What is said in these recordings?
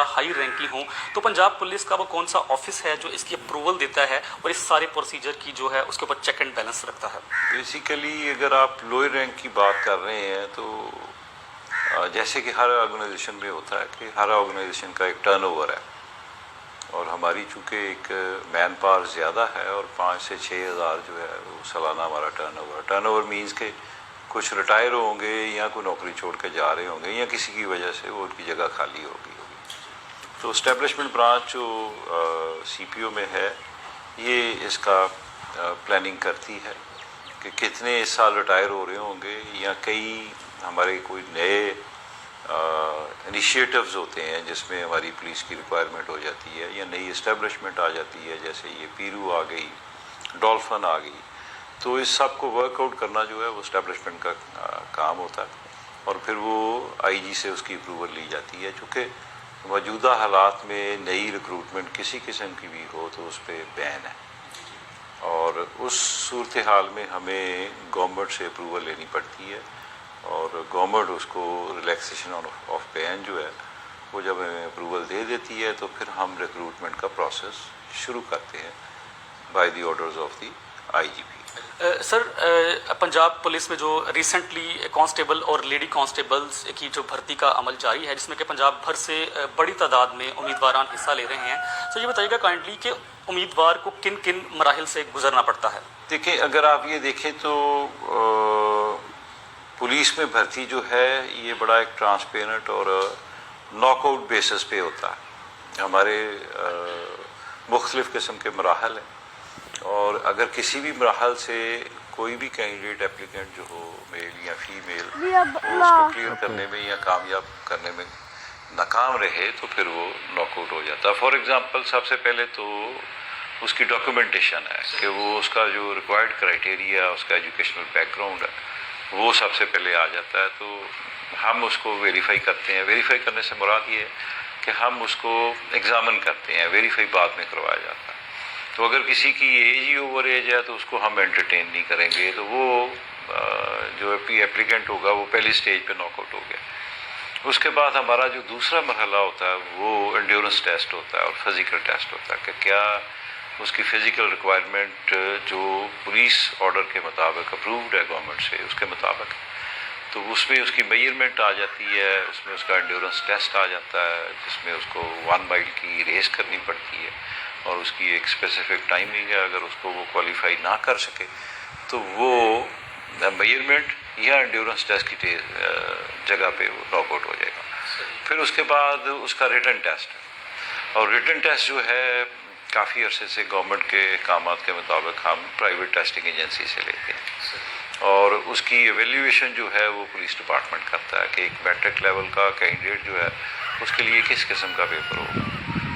زیادہ high rank کی ہوں تو پنجاب پولیس کا وہ کون سا آفس ہے جو اس کی اپروول دیتا ہے اور اس سارے پروسیجر کی جو ہے اس کے اوپر چیک اینڈ بیلنس رکھتا ہے؟ بیسیکلی اگر آپ لوئر رینک کی بات کر رہے ہیں تو جیسے کہ ہر آرگنائزیشن میں ہوتا ہے کہ ہر آرگنائزیشن کا ایک ٹرن اوور ہے، اور ہماری چونکہ ایک مین پاور زیادہ ہے اور 5 سے 6 ہزار جو ہے وہ سالانہ ہمارا ٹرن اوور مینس کہ کچھ ریٹائر ہوں گے یا کوئی نوکری چھوڑ کے جا رہے ہوں گے یا کسی کی وجہ سے وہ ان کی جگہ خالی ہوگی۔ تو اسٹیبلشمنٹ برانچ جو سی پی او میں ہے یہ اس کا پلاننگ کرتی ہے کہ کتنے اس سال ریٹائر ہو رہے ہوں گے، یا کئی ہمارے کوئی نئے انیشیٹوز ہوتے ہیں جس میں ہماری پولیس کی ریکوائرمنٹ ہو جاتی ہے یا نئی اسٹیبلشمنٹ آ جاتی ہے، جیسے یہ پیرو آ گئی، ڈولفن آ گئی، تو اس سب کو ورک آؤٹ کرنا جو ہے وہ اسٹیبلشمنٹ کا کام ہوتا ہے، اور پھر وہ آئی جی سے اس کی اپروول لی جاتی ہے۔ چونکہ موجودہ حالات میں نئی ریکروٹمنٹ کسی قسم کی بھی ہو تو اس پہ بین ہے، اور اس صورتحال میں ہمیں گورنمنٹ سے اپروول لینی پڑتی ہے، اور گورنمنٹ اس کو ریلیکسیشن آف بین جو ہے وہ جب ہمیں اپروول دے دیتی ہے تو پھر ہم ریکروٹمنٹ کا پروسیس شروع کرتے ہیں by the orders of the I G P. Sir, Punjab police میں جو ریسنٹلی کانسٹیبل اور لیڈی کانسٹیبلز کی جو بھرتی کا عمل جاری ہے، جس میں کہ پنجاب بھر سے بڑی تعداد میں امیدواران حصہ لے رہے ہیں، تو یہ بتائیے گا کائنڈلی کہ امیدوار کو کن کن مراحل سے گزرنا پڑتا ہے؟ دیکھیں، اگر آپ یہ دیکھیں تو پولیس میں بھرتی جو ہے یہ بڑا ایک ٹرانسپیرنٹ اور ناک آؤٹ بیسس پہ ہوتا ہے۔ ہمارے مختلف قسم کے مراحل ہیں، اور اگر کسی بھی مراحل سے کوئی بھی کینڈیڈیٹ اپلیکینٹ جو ہو، میل یا فیمیل، وہ اس کو کلیئر کرنے میں یا کامیاب کرنے میں ناکام رہے تو پھر وہ ناک آؤٹ ہو جاتا ہے۔ فار ایگزامپل، سب سے پہلے تو اس کی ڈاکیومنٹیشن ہے کہ وہ اس کا جو ریکوائرڈ کرائٹیریا، اس کا ایجوکیشنل بیک گراؤنڈ ہے، وہ سب سے پہلے آ جاتا ہے۔ تو ہم اس کو ویریفائی کرتے ہیں۔ ویریفائی کرنے سے مراد یہ ہے کہ ہم اس کو ایگزامن کرتے ہیں، ویریفائی بعد میں کروایا جاتا ہے۔ تو اگر کسی کی ایج ہی اوور ایج ہے تو اس کو ہم انٹرٹین نہیں کریں گے، تو وہ جو اپلیکینٹ ہوگا وہ پہلی سٹیج پہ ناک آؤٹ ہو گیا۔ اس کے بعد ہمارا جو دوسرا مرحلہ ہوتا ہے وہ انڈیورنس ٹیسٹ ہوتا ہے اور فزیکل ٹیسٹ ہوتا ہے کہ کیا اس کی فزیکل ریکوائرمنٹ جو پولیس آرڈر کے مطابق اپرووڈ ہے گورنمنٹ سے، اس کے مطابق، تو اس میں اس کی میجرمنٹ آ جاتی ہے، اس میں اس کا انڈیورنس ٹیسٹ آ جاتا ہے جس میں اس کو 1 مائل کی ریس کرنی پڑتی ہے، اور اس کی ایک اسپیسیفک ٹائمنگ ہے۔ اگر اس کو وہ کوالیفائی نہ کر سکے تو وہ میجرمنٹ یا انڈیورنس ٹیسٹ کی جگہ پہ وہ ناک آؤٹ ہو جائے گا۔ پھر اس کے بعد اس کا ریٹن ٹیسٹ ہے، اور ریٹن ٹیسٹ جو ہے کافی عرصے سے گورنمنٹ کے احکامات کے مطابق ہم پرائیویٹ ٹیسٹنگ ایجنسی سے لیتے ہیں، اور اس کی ایویلیویشن جو ہے وہ پولیس ڈپارٹمنٹ کرتا ہے کہ ایک میٹرک لیول کا کینڈیڈیٹ جو ہے اس کے لیے کس قسم کا پیپر ہوگا،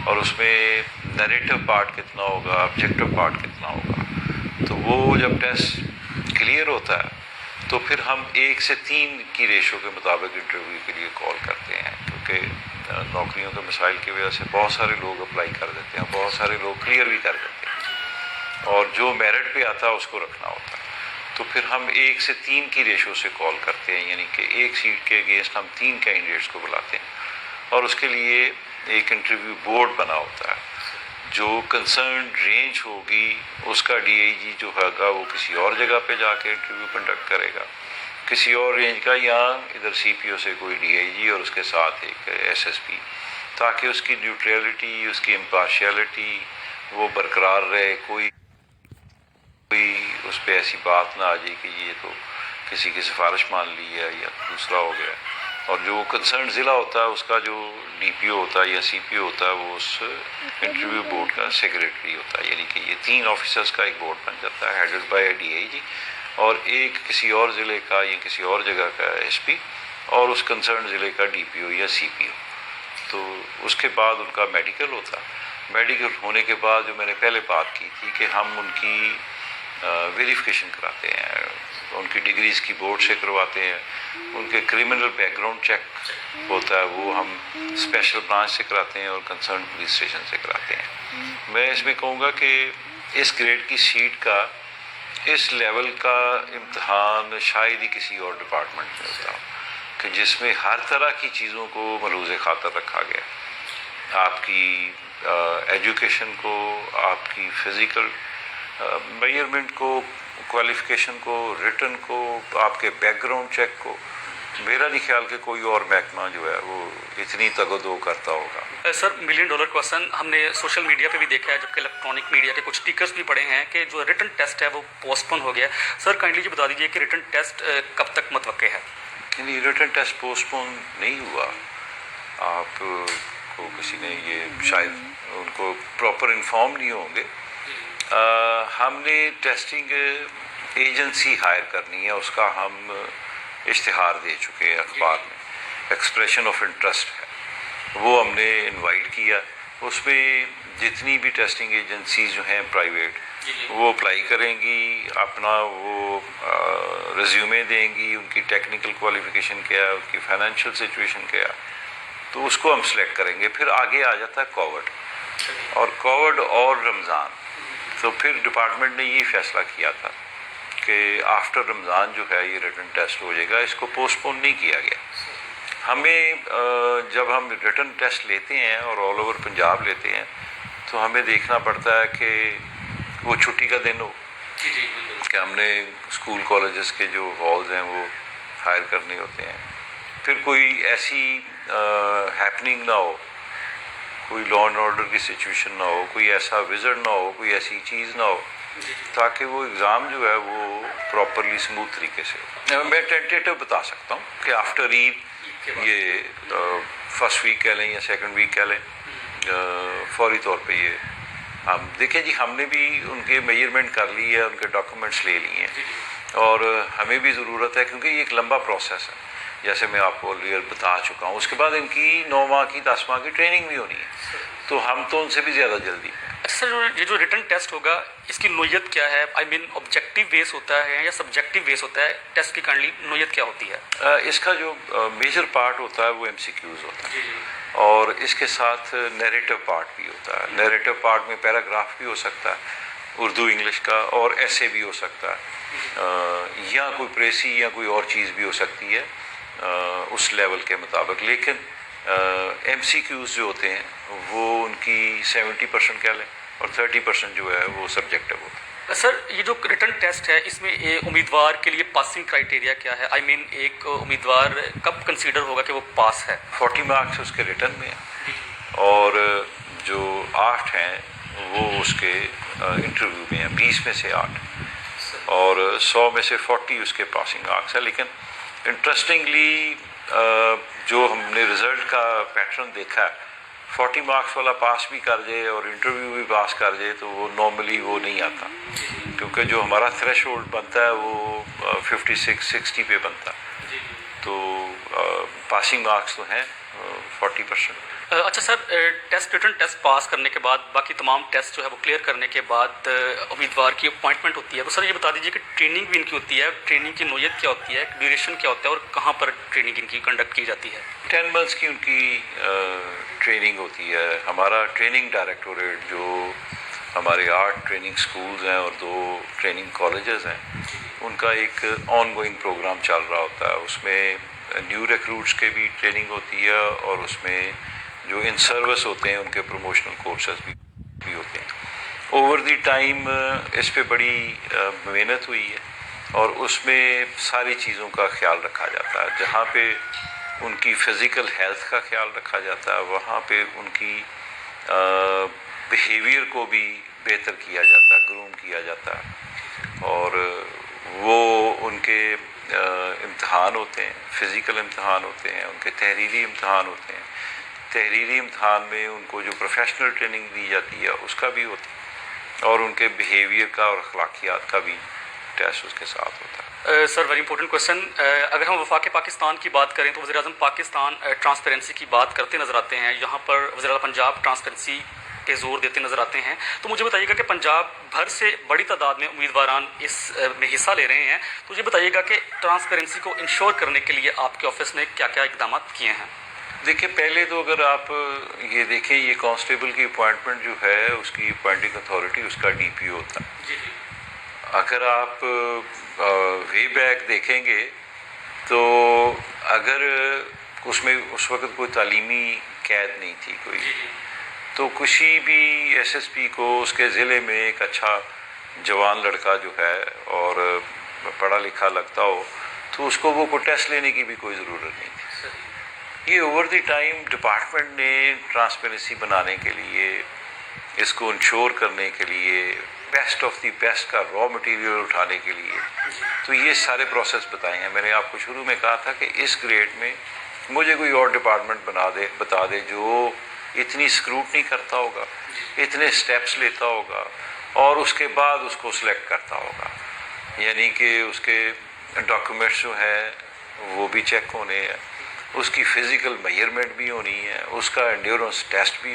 اور اس میں نیریٹو پارٹ کتنا ہوگا، آبجیکٹو پارٹ کتنا ہوگا۔ تو وہ جب ٹیسٹ کلیئر ہوتا ہے تو پھر ہم 1 سے 3 کی ریشو کے مطابق انٹرویو کے لیے کال کرتے ہیں، کیونکہ نوکریوں کے مسائل کی وجہ سے بہت سارے لوگ اپلائی کر دیتے ہیں، بہت سارے لوگ کلیئر بھی کر دیتے ہیں، اور جو میرٹ پہ آتا ہے اس کو رکھنا ہوتا ہے۔ تو پھر ہم 1 سے 3 کی ریشو سے کال کرتے ہیں، یعنی کہ 1 سیٹ کے اگینسٹ ہم 3 کینڈیڈیٹس کو بلاتے ہیں، اور اس کے لیے ایک انٹرویو بورڈ بنا ہوتا ہے۔ جو کنسرن رینج ہوگی اس کا ڈی آئی جی جو ہوگا وہ کسی اور جگہ پہ جا کے انٹرویو کنڈکٹ کرے گا، کسی اور رینج کا، یا ادھر سی پی او سے کوئی ڈی آئی جی اور اس کے ساتھ ایک ایس ایس پی، تاکہ اس کی نیوٹریلٹی، اس کی امپارشیلٹی وہ برقرار رہے، کوئی اس پہ ایسی بات نہ آ جائے کہ یہ تو کسی کی سفارش مان لی ہے یا دوسرا ہو گیا۔ اور جو کنسرن ضلع ہوتا ہے اس کا جو ڈی پی او ہوتا ہے یا سی پی او ہوتا ہے وہ اس انٹرویو بورڈ کا سیکریٹری ہوتا ہے، یعنی کہ یہ 3 آفیسرس کا ایک بورڈ بن جاتا ہے، ہیڈڈ بائی ڈی آئی جی، اور ایک کسی اور ضلع کا یا کسی اور جگہ کا ایس پی، اور اس کنسرن ضلع کا ڈی پی او یا سی پی او۔ تو اس کے بعد ان کا میڈیکل ہوتا ہے۔ میڈیکل ہونے کے بعد جو میں نے پہلے بات کی تھی کہ ہم ان کی ویریفیکیشن کراتے ہیں، ان کی ڈگریز کی بورڈ سے کرواتے ہیں، ان کے کرمنل بیک گراؤنڈ چیک ہوتا ہے وہ ہم اسپیشل برانچ سے کراتے ہیں اور کنسرن پولیس اسٹیشن سے کراتے ہیں۔ میں اس میں کہوں گا کہ اس گریڈ کی سیٹ کا، اس لیول کا امتحان شاید ہی کسی اور ڈپارٹمنٹ میں ہوتا ہو کہ جس میں ہر طرح کی چیزوں کو ملحوظ خاطر رکھا گیا۔ آپ کی ایجوکیشن کو، آپ کی فزیکل میجرمنٹ کو، کوالیفیکیشن کو، ریٹن کو، آپ کے بیک گراؤنڈ چیک کو، میرا نہیں خیال کہ کوئی اور محکمہ جو ہے وہ اتنی تگودو کرتا ہوگا۔ سر $1 ملین کویشچن ہم نے سوشل میڈیا پہ بھی دیکھا ہے، جبکہ الیکٹرانک میڈیا کے کچھ ٹیکرز بھی پڑے ہیں کہ جو ریٹن ٹیسٹ ہے وہ پوسٹ پون ہو گیا ہے۔ سر کائنڈلی یہ بتا دیجیے کہ ریٹن ٹیسٹ کب تک متوقع ہے؟ یعنی ریٹن ٹیسٹ پوسٹ پون نہیں ہوا، آپ کو کسی نے یہ شاید ان کو پراپر انفارم نہیں ہوں گے۔ ہم نے ٹیسٹنگ ایجنسی ہائر کرنی ہے، اس کا ہم اشتہار دے چکے ہیں اخبار میں، ایکسپریشن آف انٹرسٹ ہے، وہ ہم نے انوائٹ کیا۔ اس میں جتنی بھی ٹیسٹنگ ایجنسیز جو ہیں پرائیویٹ، وہ اپلائی کریں گی، اپنا وہ ریزیومے دیں گی، ان کی ٹیکنیکل کوالیفیکیشن کیا ہے، ان کی فائنینشیل سچویشن کیا ہے، تو اس کو ہم سلیکٹ کریں گے۔ پھر آگے آ جاتا ہے کووڈ، اور کووڈ اور رمضان، تو پھر ڈپارٹمنٹ نے یہ فیصلہ کیا تھا کہ آفٹر رمضان جو ہے یہ ریٹن ٹیسٹ ہو جائے گا، اس کو پوسٹ پون نہیں کیا گیا۔ ہمیں جب ہم ریٹن ٹیسٹ لیتے ہیں اور آل اوور پنجاب لیتے ہیں تو ہمیں دیکھنا پڑتا ہے کہ وہ چھٹی کا دن ہو، کہ ہم نے اسکول کالجز کے جو ہالز ہیں وہ ہائر کرنے ہوتے ہیں، پھر کوئی ایسی ہیپننگ نہ ہو، کوئی لا اینڈ آرڈر کی سچویشن نہ ہو، کوئی ایسا وزٹ نہ ہو، کوئی ایسی چیز نہ ہو، تاکہ وہ ایگزام جو ہے وہ پراپرلی اسموتھ طریقے سے ہو۔ میں ٹینٹیٹو بتا سکتا ہوں کہ آفٹر عید، یہ فرسٹ ویک کہہ لیں یا سیکنڈ ویک کہہ لیں، فوری طور پہ یہ ہم دیکھیں جی، ہم نے بھی ان کے میجرمنٹ کر لی ہے، ان کے ڈاکومنٹس لے لیے ہیں، اور ہمیں بھی ضرورت ہے کیونکہ یہ ایک لمبا پروسیس ہے، جیسے میں آپ کو آلریڈی بتا چکا ہوں۔ اس کے بعد ان کی 9 ماہ کی 10 ماہ کی ٹریننگ بھی ہونی ہے، تو ہم تو ان سے بھی زیادہ جلدی ہیں۔ سر یہ جو ریٹن ٹیسٹ ہوگا اس کی نوعیت کیا ہے؟ آئی مین آبجیکٹیو بیس ہوتا ہے یا سبجیکٹیو بیس ہوتا ہے؟ ٹیسٹ کی کائنڈلی نوعیت کیا ہوتی ہے؟ اس کا جو میجر پارٹ ہوتا ہے وہ MCQs ہوتا ہے، اور اس کے ساتھ نیریٹو پارٹ بھی ہوتا ہے۔ نیریٹو پارٹ میں پیراگراف بھی ہو سکتا ہے اردو انگلش کا، اور ایسے بھی ہو سکتا ہے، یا کوئی پریسی یا کوئی اور چیز بھی ہو سکتی ہے اس لیول کے مطابق۔ لیکن MCQs جو ہوتے ہیں وہ ان کی 70% کہہ لیں، اور 30% جو ہے وہ سبجیکٹیو ہوتا ہے۔ سر یہ جو ریٹن ٹیسٹ ہے اس میں امیدوار کے لیے پاسنگ کرائٹیریا کیا ہے؟ آئی مین ایک امیدوار کب کنسیڈر ہوگا کہ وہ پاس ہے؟ 40 مارکس اس کے ریٹن میں ہیں، اور جو 8 ہیں وہ اس کے انٹرویو میں ہیں، 20 میں سے 8، اور 100 میں سے 40 اس کے پاسنگ مارکس ہے۔ لیکن انٹرسٹنگلی جو ہم نے رزلٹ کا پیٹرن دیکھا ہے، 40 مارکس والا پاس بھی کر جائے اور انٹرویو بھی پاس کر جائے تو وہ نارملی وہ نہیں آتا، کیونکہ جو ہمارا تھریش ہولڈ بنتا ہے وہ 56-60 پہ بنتا ہے، تو پاسنگ مارکس تو ہیں 40%۔ اچھا سر، ریٹن ٹیسٹ پاس کرنے کے بعد باقی تمام ٹیسٹ جو ہے وہ کلیئر کرنے کے بعد امیدوار کی اپوائنٹمنٹ ہوتی ہے، تو سر یہ بتا دیجیے کہ ٹریننگ بھی ان کی ہوتی ہے، ٹریننگ کی نوعیت کیا ہوتی ہے، ڈیوریشن کیا ہوتا ہے، اور کہاں پر ٹریننگ ان کی کنڈکٹ کی جاتی ہے؟ 10 منتھس کی ان کی ٹریننگ ہوتی ہے۔ ہمارا ٹریننگ ڈائریکٹوریٹ، جو ہمارے 8 ٹریننگ سکولز ہیں اور 2 ٹریننگ کالجز ہیں، ان کا ایک آن گوئنگ پروگرام چل رہا ہوتا ہے۔ اس میں نیو ریکروٹس کے بھی ٹریننگ ہوتی ہے، اور اس میں جو ان سروس ہوتے ہیں ان کے پروموشنل کورسز بھی ہوتے ہیں۔ اوور دی ٹائم اس پہ بڑی محنت ہوئی ہے، اور اس میں ساری چیزوں کا خیال رکھا جاتا ہے۔ جہاں پہ ان کی فزیکل ہیلتھ کا خیال رکھا جاتا ہے، وہاں پہ ان کی بیہیویئر کو بھی بہتر کیا جاتا ہے، گروم کیا جاتا ہے، اور وہ ان کے امتحان ہوتے ہیں، فزیکل امتحان ہوتے ہیں، ان کے تحریری امتحان ہوتے ہیں۔ تحریری امتحان میں ان کو جو پروفیشنل ٹریننگ دی جاتی ہے اس کا بھی ہوتا ہے، اور ان کے بیہیویئر کا اور اخلاقیات کا بھی ٹیسٹ اس کے ساتھ ہوتا ہے۔ سر ویری امپورٹنٹ کویشچن، اگر ہم وفاق پاکستان کی بات کریں تو وزیر اعظم پاکستان ٹرانسپیرنسی کی بات کرتے نظر آتے ہیں، یہاں پر وزیر اعلیٰ پنجاب ٹرانسپیرنسی پہ زور دیتے نظر آتے ہیں، تو مجھے بتائیے گا کہ پنجاب بھر سے بڑی تعداد میں امیدواران اس میں حصہ لے رہے ہیں، تو مجھے بتائیے گا کہ ٹرانسپیرنسی کو انشور کرنے کے لیے آپ کے آفس نے کیا کیا اقدامات کیے ہیں؟ دیکھیں، پہلے تو اگر آپ یہ دیکھیں، یہ کانسٹیبل کی اپوائنٹمنٹ جو ہے اس کی اپوائنٹنگ اتھارٹی اس کا DPO ہوتا ہے۔ اگر آپ وے بیک دیکھیں گے تو اگر اس میں اس وقت کوئی تعلیمی قید نہیں تھی کوئی. تو کسی بھی ایس ایس پی کو اس کے ضلع میں ایک اچھا جوان لڑکا جو ہے اور پڑھا لکھا لگتا ہو تو اس کو وہ کوئی ٹیسٹ لینے کی بھی کوئی ضرورت نہیں تھی. یہ اوور دی ٹائم ڈپارٹمنٹ نے ٹرانسپیرنسی بنانے کے لیے، اس کو انشور کرنے کے لیے، بیسٹ آف دی بیسٹ کا را مٹیریل اٹھانے کے لیے تو یہ سارے پروسیس بتائے ہیں. میں نے آپ کو شروع میں کہا تھا کہ اس گریڈ میں مجھے کوئی اور ڈپارٹمنٹ بتا دے جو اتنی اسکروٹنی کرتا ہوگا، اتنے سٹیپس لیتا ہوگا اور اس کے بعد اس کو سلیکٹ کرتا ہوگا. یعنی کہ اس کے ڈاکومنٹس جو ہیں وہ بھی چیک ہونے ہیں، اس کی فزیکل میئرمنٹ بھی ہونی ہے، اس کا انڈیورنس ٹیسٹ بھی